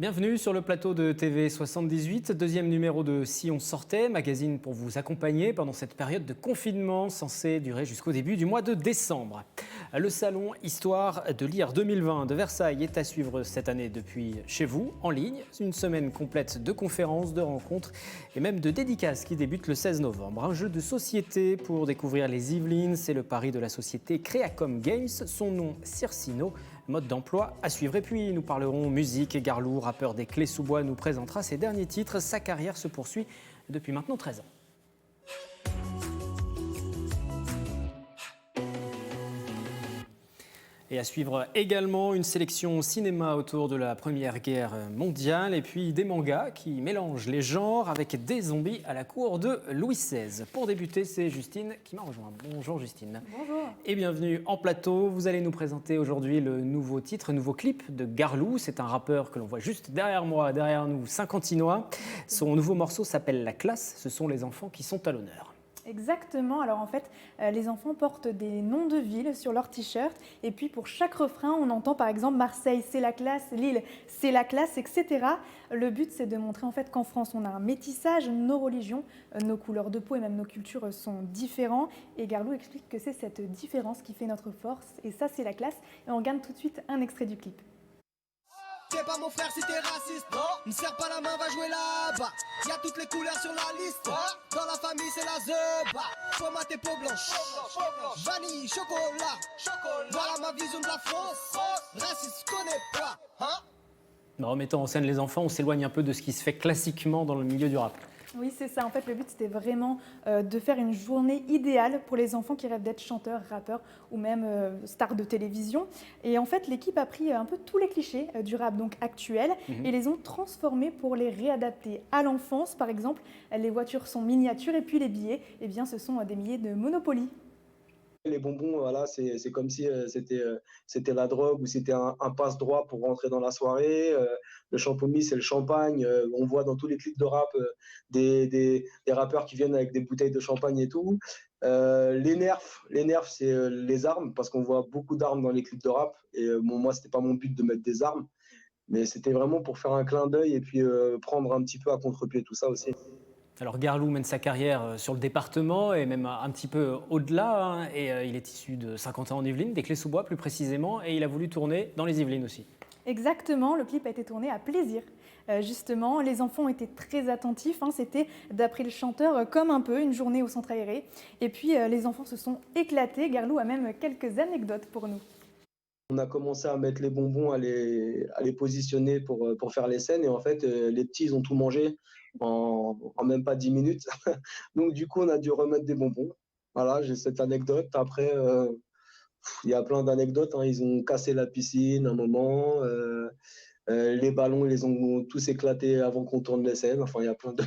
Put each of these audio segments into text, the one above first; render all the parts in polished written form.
Bienvenue sur le plateau de TV78, deuxième numéro de Si on sortait, magazine pour vous accompagner pendant cette période de confinement censée durer jusqu'au début du mois de décembre. Le salon Histoire de lire 2020 de Versailles est à suivre cette année depuis chez vous, en ligne. Une semaine complète de conférences, de rencontres et même de dédicaces qui débute le 16 novembre. Un jeu de société pour découvrir les Yvelines, c'est le pari de la société Créacom Games, son nom Circino. Mode d'emploi à suivre. Et puis nous parlerons musique. Garlou, rappeur des Clés-sous-Bois, nous présentera ses derniers titres. Sa carrière se poursuit depuis maintenant 13 ans. Et à suivre également une sélection cinéma autour de la Première Guerre mondiale et puis des mangas qui mélangent les genres avec des zombies à la cour de Louis XVI. Pour débuter, c'est Justine qui m'a rejoint. Bonjour Justine. Bonjour. Et bienvenue en plateau. Vous allez nous présenter aujourd'hui le nouveau titre, nouveau clip de Garlou. C'est un rappeur que l'on voit juste derrière moi, derrière nous, Saint-Quentinois. Son nouveau morceau s'appelle La Classe. Ce sont les enfants qui sont à l'honneur. Exactement, alors en fait, les enfants portent des noms de villes sur leur t-shirt et puis pour chaque refrain, on entend par exemple Marseille, c'est la classe, Lille, c'est la classe, etc. Le but, c'est de montrer en fait qu'en France, on a un métissage, nos religions, nos couleurs de peau et même nos cultures sont différents. Et Garlou explique que c'est cette différence qui fait notre force et ça, c'est la classe. Et on regarde tout de suite un extrait du clip. C'est pas mon frère si t'es raciste, non. Me serre pas la main, va jouer là-bas. Y'a toutes les couleurs sur la liste. Dans la famille, c'est la zeba. Tomate et peau blanche. Vanille, chocolat. Voilà ma vision de la France. Raciste, connais pas, hein. En mettant en scène les enfants, on s'éloigne un peu de ce qui se fait classiquement dans le milieu du rap. Oui, c'est ça. En fait, le but, c'était vraiment de faire une journée idéale pour les enfants qui rêvent d'être chanteurs, rappeurs ou même stars de télévision. Et en fait, l'équipe a pris un peu tous les clichés du rap donc actuel et les ont transformés pour les réadapter à l'enfance. Par exemple, les voitures sont miniatures et puis les billets, eh bien, ce sont des billets de Monopoly. Les bonbons, voilà, c'est comme si c'était la drogue ou c'était un passe-droit pour rentrer dans la soirée. Le champomis, c'est le champagne. On voit dans tous les clips de rap des rappeurs qui viennent avec des bouteilles de champagne et tout. Les nerfs, c'est les armes, parce qu'on voit beaucoup d'armes dans les clips de rap. Et bon, moi, c'était pas mon but de mettre des armes, mais c'était vraiment pour faire un clin d'œil et puis prendre un petit peu à contre-pied tout ça aussi. Alors Garlou mène sa carrière sur le département et même un petit peu au-delà. Hein, et il est issu de Saint-Quentin en Yvelines, des Clés-sous-Bois plus précisément, et il a voulu tourner dans les Yvelines aussi. Exactement, le clip a été tourné à Plaisir. Justement, les enfants étaient très attentifs. Hein, c'était, d'après le chanteur, comme un peu une journée au centre aéré. Et puis, les enfants se sont éclatés. Garlou a même quelques anecdotes pour nous. On a commencé à mettre les bonbons, à les positionner pour faire les scènes. Et en fait, les petits, ils ont tout mangé en même pas 10 minutes. Donc, du coup, on a dû remettre des bonbons. Voilà, j'ai cette anecdote. Après, il y a plein d'anecdotes. Hein. Ils ont cassé la piscine un moment. Les ballons, ils les ont tous éclatés avant qu'on tourne les scènes. Enfin, il y a plein de...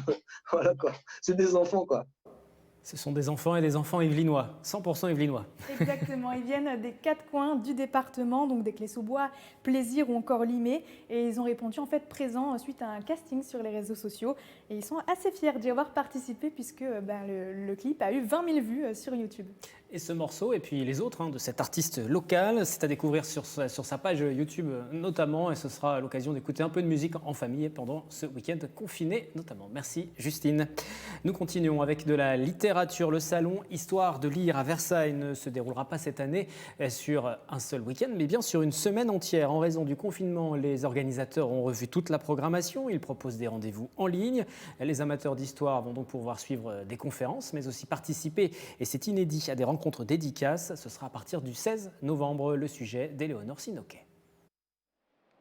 Voilà, quoi. C'est des enfants, quoi. Ce sont des enfants et des enfants yvelinois, 100% yvelinois. Exactement, ils viennent des 4 coins du département, donc des Clés-sous-Bois, Plaisir ou encore Limay. Et ils ont répondu en fait présents suite à un casting sur les réseaux sociaux. Et ils sont assez fiers d'y avoir participé puisque le clip a eu 20 000 vues sur YouTube. Et ce morceau, et puis les autres de cet artiste local, c'est à découvrir sur sa page YouTube notamment. Et ce sera l'occasion d'écouter un peu de musique en famille pendant ce week-end confiné notamment. Merci Justine. Nous continuons avec de la littérature. Le salon Histoire de lire à Versailles ne se déroulera pas cette année sur un seul week-end, mais bien sur une semaine entière. En raison du confinement, les organisateurs ont revu toute la programmation. Ils proposent des rendez-vous en ligne. Les amateurs d'histoire vont donc pouvoir suivre des conférences, mais aussi participer, et c'est inédit, à des rencontres dédicaces. Ce sera à partir du 16 novembre, le sujet d'Éléonore Sinoquet.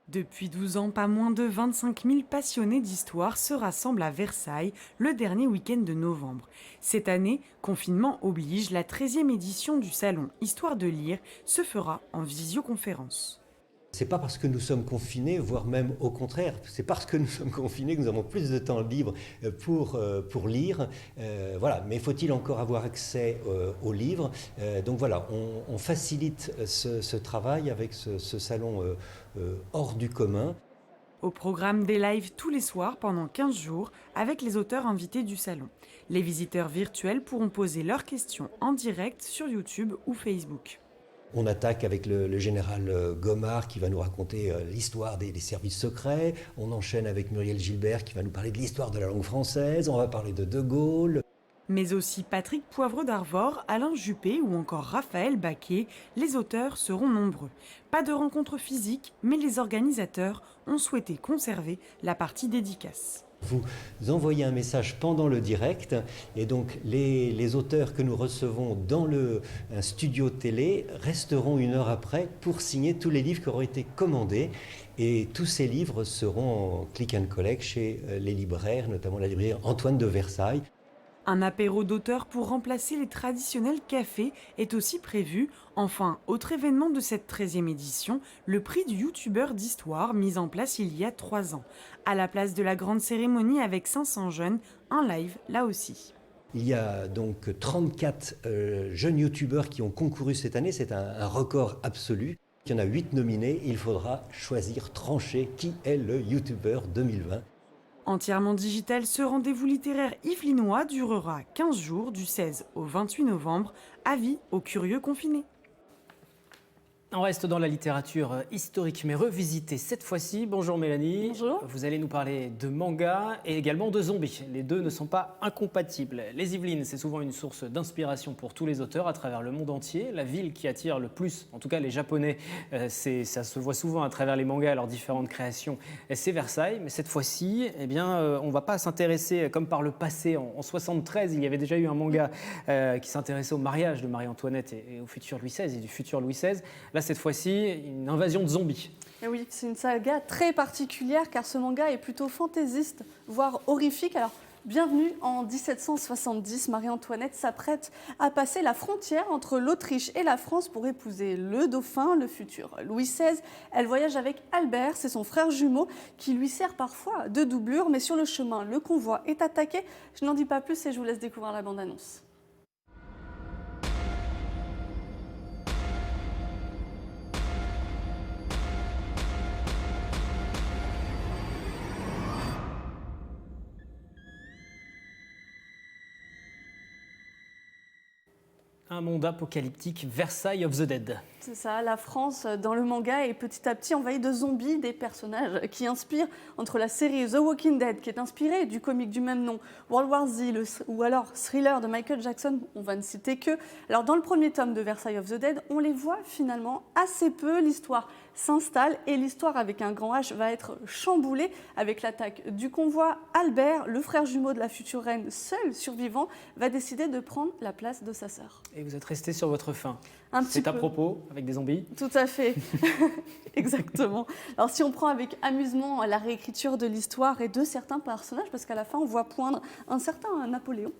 Depuis 12 ans, pas moins de 25 000 passionnés d'histoire se rassemblent à Versailles le dernier week-end de novembre. Cette année, confinement oblige, la 13e édition du salon Histoire de lire se fera en visioconférence. C'est pas parce que nous sommes confinés, voire même au contraire, c'est parce que nous sommes confinés que nous avons plus de temps libre pour lire. Voilà. Mais faut-il encore avoir accès aux livres? Donc voilà, on facilite ce travail avec ce salon hors du commun. Au programme des lives tous les soirs pendant 15 jours avec les auteurs invités du salon. Les visiteurs virtuels pourront poser leurs questions en direct sur YouTube ou Facebook. On attaque avec le général Gomard qui va nous raconter l'histoire des services secrets. On enchaîne avec Muriel Gilbert qui va nous parler de l'histoire de la langue française. On va parler de Gaulle. Mais aussi Patrick Poivre d'Arvor, Alain Juppé ou encore Raphaël Baquet, les auteurs seront nombreux. Pas de rencontre physique, mais les organisateurs ont souhaité conserver la partie dédicace. Vous envoyez un message pendant le direct et donc les auteurs que nous recevons dans un studio télé resteront 1 heure après pour signer tous les livres qui auront été commandés. Et tous ces livres seront en click and collect chez les libraires, notamment la librairie Antoine de Versailles. Un apéro d'auteurs pour remplacer les traditionnels cafés est aussi prévu. Enfin, autre événement de cette 13e édition, le prix du youtubeur d'histoire mis en place il y a 3 ans. À la place de la grande cérémonie avec 500 jeunes, un live là aussi. Il y a donc 34 jeunes youtubeurs qui ont concouru cette année, c'est un record absolu. Il y en a 8 nominés, il faudra choisir, trancher qui est le youtubeur 2020. Entièrement digital, ce rendez-vous littéraire yvelinois durera 15 jours du 16 au 28 novembre. Avis aux curieux confinés. On reste dans la littérature historique mais revisitée cette fois-ci. Bonjour Mélanie. Bonjour. Vous allez nous parler de manga et également de zombies. Les deux ne sont pas incompatibles. Les Yvelines, c'est souvent une source d'inspiration pour tous les auteurs à travers le monde entier. La ville qui attire le plus, en tout cas les Japonais, ça se voit souvent à travers les mangas et leurs différentes créations, c'est Versailles. Mais cette fois-ci, on ne va pas s'intéresser comme par le passé. En 73, il y avait déjà eu un manga qui s'intéressait au mariage de Marie-Antoinette et au futur Louis XVI et du futur Louis XVI. Là, cette fois-ci, une invasion de zombies. Et oui, c'est une saga très particulière car ce manga est plutôt fantaisiste, voire horrifique. Alors, bienvenue en 1770, Marie-Antoinette s'apprête à passer la frontière entre l'Autriche et la France pour épouser le dauphin, le futur Louis XVI. Elle voyage avec Albert, c'est son frère jumeau, qui lui sert parfois de doublure, mais sur le chemin, le convoi est attaqué. Je n'en dis pas plus et je vous laisse découvrir la bande-annonce. Un monde apocalyptique, Versailles of the Dead. C'est ça, la France, dans le manga, est petit à petit envahie de zombies, des personnages qui inspirent entre la série The Walking Dead, qui est inspirée du comic du même nom, World War Z, ou alors Thriller de Michael Jackson, on va ne citer que. Alors dans le premier tome de Versailles of the Dead, on les voit finalement assez peu, l'histoire s'installe et l'histoire avec un grand H va être chamboulée avec l'attaque du convoi. Albert, le frère jumeau de la future reine, seul survivant, va décider de prendre la place de sa sœur. Et vous êtes resté sur votre faim. C'est à propos, avec des zombies. Tout à fait, exactement. Alors si on prend avec amusement la réécriture de l'histoire et de certains personnages, parce qu'à la fin on voit poindre un certain Napoléon,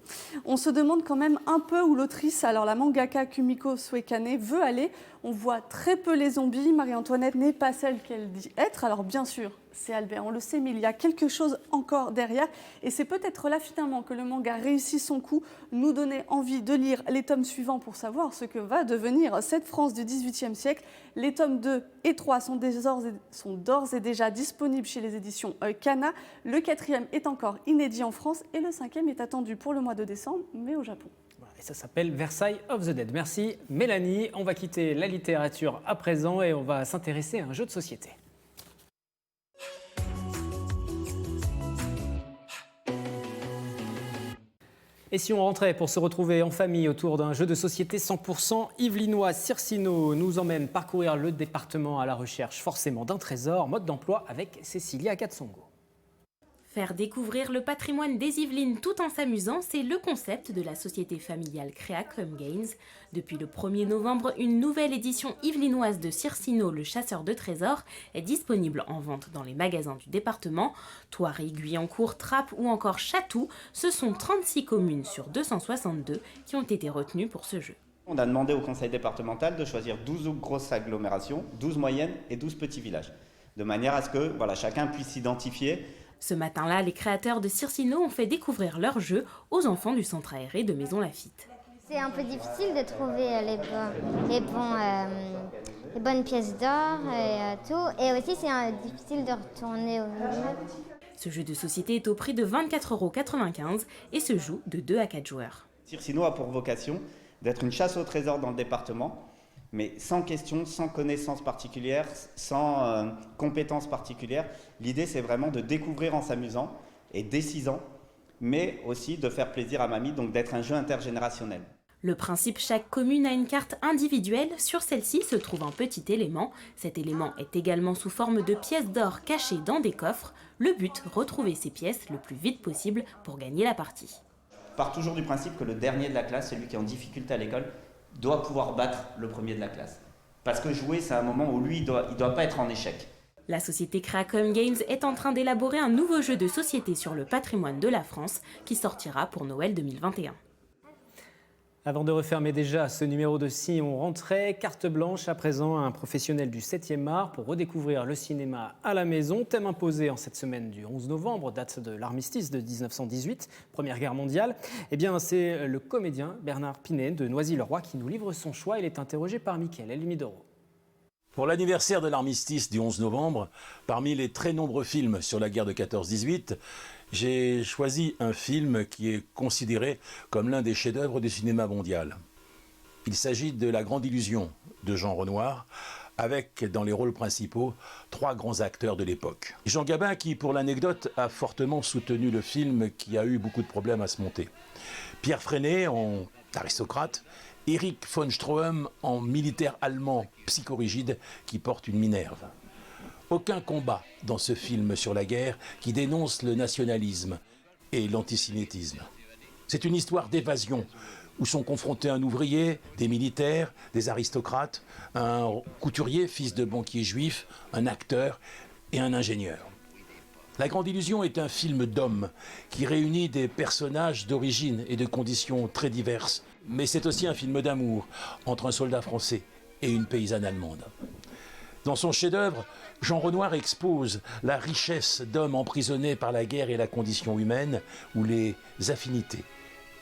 on se demande quand même un peu où l'autrice, alors la mangaka Kumiko Suekane, veut aller. On voit très peu les zombies, Marie-Antoinette n'est pas celle qu'elle dit être, alors bien sûr, c'est Albert, on le sait, mais il y a quelque chose encore derrière. Et c'est peut-être là finalement que le manga réussit son coup, nous donner envie de lire les tomes suivants pour savoir ce que va devenir cette France du XVIIIe siècle. Les tomes 2 et 3 sont d'ores et déjà disponibles chez les éditions Kana. Le 4e est encore inédit en France et le 5e est attendu pour le mois de décembre, mais au Japon. Et ça s'appelle Versailles of the Dead. Merci Mélanie. On va quitter la littérature à présent et on va s'intéresser à un jeu de société. Et si on rentrait pour se retrouver en famille autour d'un jeu de société 100% yvelinois, Circino nous emmène parcourir le département à la recherche forcément d'un trésor, mode d'emploi avec Cécilia Katsongo. Faire découvrir le patrimoine des Yvelines tout en s'amusant, c'est le concept de la société familiale Créacum Games. Depuis le 1er novembre, une nouvelle édition yvelinoise de Circino, le chasseur de trésors, est disponible en vente dans les magasins du département. Thoiry, Guyancourt, Trappes ou encore Chatou, ce sont 36 communes sur 262 qui ont été retenues pour ce jeu. On a demandé au conseil départemental de choisir 12 grosses agglomérations, 12 moyennes et 12 petits villages, de manière à ce que chacun puisse s'identifier. Ce matin-là, les créateurs de Circino ont fait découvrir leur jeu aux enfants du centre aéré de Maison Lafitte. C'est un peu difficile de trouver les bonnes pièces d'or et tout. Et aussi, c'est difficile de retourner au milieu. Ce jeu de société est au prix de 24,95 € et se joue de 2 à 4 joueurs. Circino a pour vocation d'être une chasse au trésor dans le département mais sans question, sans connaissance particulière, sans compétences particulières. L'idée, c'est vraiment de découvrir en s'amusant, et dès 6 ans, mais aussi de faire plaisir à mamie, donc d'être un jeu intergénérationnel. Le principe, chaque commune a une carte individuelle. Sur celle-ci se trouve un petit élément. Cet élément est également sous forme de pièces d'or cachées dans des coffres. Le but, retrouver ces pièces le plus vite possible pour gagner la partie. Je pars toujours du principe que le dernier de la classe, celui qui est en difficulté à l'école, doit pouvoir battre le premier de la classe. Parce que jouer, c'est un moment où lui, il doit pas être en échec. La société Créacom Games est en train d'élaborer un nouveau jeu de société sur le patrimoine de la France qui sortira pour Noël 2021. Avant de refermer déjà ce numéro de Si on rentrait, carte blanche à présent à un professionnel du 7e art pour redécouvrir le cinéma à la maison. Thème imposé en cette semaine du 11 novembre, date de l'armistice de 1918, Première Guerre mondiale. Eh bien, c'est le comédien Bernard Pinet de Noisy-le-Roi qui nous livre son choix. Il est interrogé par Mickaël Elmidoro. Pour l'anniversaire de l'armistice du 11 novembre, parmi les très nombreux films sur la guerre de 14-18, j'ai choisi un film qui est considéré comme l'un des chefs-d'œuvre du cinéma mondial. Il s'agit de La Grande Illusion de Jean Renoir, avec dans les rôles principaux 3 grands acteurs de l'époque. Jean Gabin qui, pour l'anecdote, a fortement soutenu le film qui a eu beaucoup de problèmes à se monter. Pierre Freinet en aristocrate, Erich von Stroheim en militaire allemand psychorigide qui porte une minerve. Aucun combat dans ce film sur la guerre qui dénonce le nationalisme et l'antisémitisme. C'est une histoire d'évasion où sont confrontés un ouvrier, des militaires, des aristocrates, un couturier, fils de banquier juif, un acteur et un ingénieur. La Grande Illusion est un film d'hommes qui réunit des personnages d'origine et de conditions très diverses. Mais c'est aussi un film d'amour entre un soldat français et une paysanne allemande. Dans son chef-d'œuvre, Jean Renoir expose la richesse d'hommes emprisonnés par la guerre et la condition humaine, où les affinités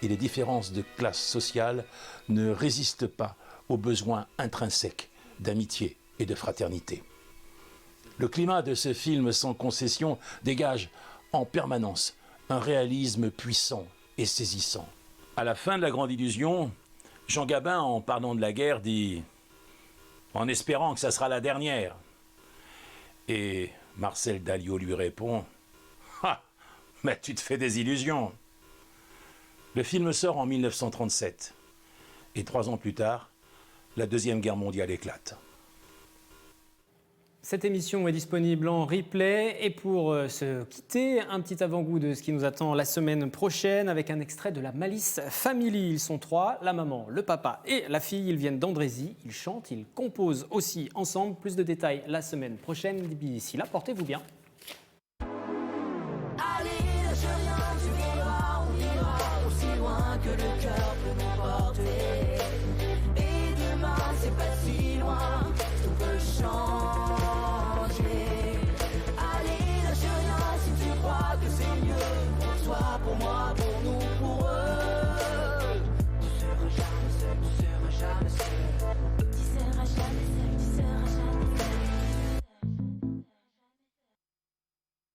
et les différences de classe sociale ne résistent pas aux besoins intrinsèques d'amitié et de fraternité. Le climat de ce film sans concession dégage en permanence un réalisme puissant et saisissant. À la fin de La Grande Illusion, Jean Gabin, en parlant de la guerre, dit « En espérant que ça sera la dernière ». Et Marcel Dalliot lui répond « Ah, mais tu te fais des illusions ». Le film sort en 1937 et 3 ans plus tard, la Deuxième Guerre mondiale éclate. Cette émission est disponible en replay et pour se quitter, un petit avant-goût de ce qui nous attend la semaine prochaine avec un extrait de la Malice Family. Ils sont 3, la maman, le papa et la fille. Ils viennent d'Andrézy, ils chantent, ils composent aussi ensemble. Plus de détails la semaine prochaine. D'ici là, portez-vous bien. Allez, lâche rien, tu verras, on ira aussi loin que le cœur peut nous porter. Et demain, c'est pas si loin, tout peut changer. Allez, lâche rien si tu crois que c'est mieux pour toi, pour moi.